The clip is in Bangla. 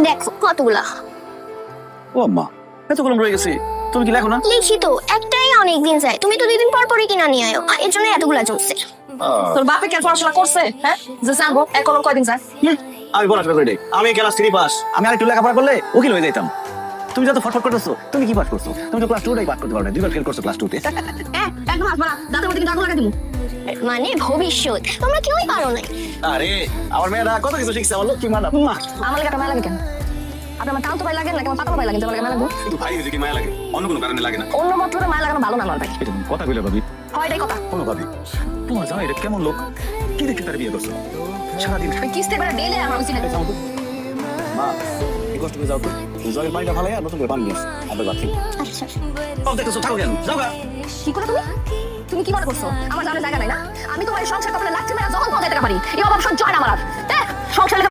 দেখো কতগুলা। ও আম্মা, এত কলম রয়ে গেছে, তুমি কি লেখো না? লিখি তো, একটাই অনেকদিন যায়, তুমি তো 2 দিন পর পরই কিনা নিয়ে আয়ো, এর জন্য এতগুলা চলছে। তোর বাপে কেন পড়াশোনা করছে? হ্যাঁ, যে জানবো এক কলম কয়দিন যায়? আমি পড়াশোনা করি নাই, আমি ক্লাস 3 পাস। আমি আরেকটু লেখাপড়া করলে উকিল হয়ে যাইতাম। তুমি যত ফটফট করতেছো, তুমি কি পাস করছো? তুমি তো ক্লাস 2টাই পাস করতে পারো না, 2বার ফেল করছো ক্লাস 2তে। একদম হাত মারা, দাঁতের মধ্যে কিন্তু আগুন লাগাই দিবো। মানে ভবিষ্যৎ তোমরা কেউই পারো নাই। আরে আমার মেয়েরা কত কিছু শিখছে, আমার লক্ষ্মী ম্যাডাম। আমার লাগে একটা মায়া লাগে কেন? আপনি আমার টান তো ভাই লাগেন নাকি আমার পাতা ভাই লাগেন? তোমার লাগে মায়া লাগবো? কিন্তু ভাই যদি মায়া লাগে, অন্য কোনো কারণে লাগে না। অন্য মতলবে মায়া লাগানো ভালো না আমার ভাই। এটা তুমি কথা কইলে ভাবি। হয় এটাই কথা। কোনো ভাবি, তোমার জামাই এটা কেমন লোক? কি দেখে তার বিয়ে করছো? সারাদিন ওই কিস্তি করে ডেলে আমার উচিত না। যাও তো। মা, এই কষ্ট করে যাও তো। জলের পানিটা ফালাই আর নতুন করে পানি নিয়ে আসো। আবার বাথি। আচ্ছা সব দেখতেছো, থাকো কেন? যাও গা। কি করে তুমি? তুমি কি মনে করছো আমার জানার জায়গা নাই না? আমি তোমার এই সংসার কপালে লাগছে না, যখন পাওয়া যেতে পারি এই অভাব সহ্য হয় না আমার আর। সংসার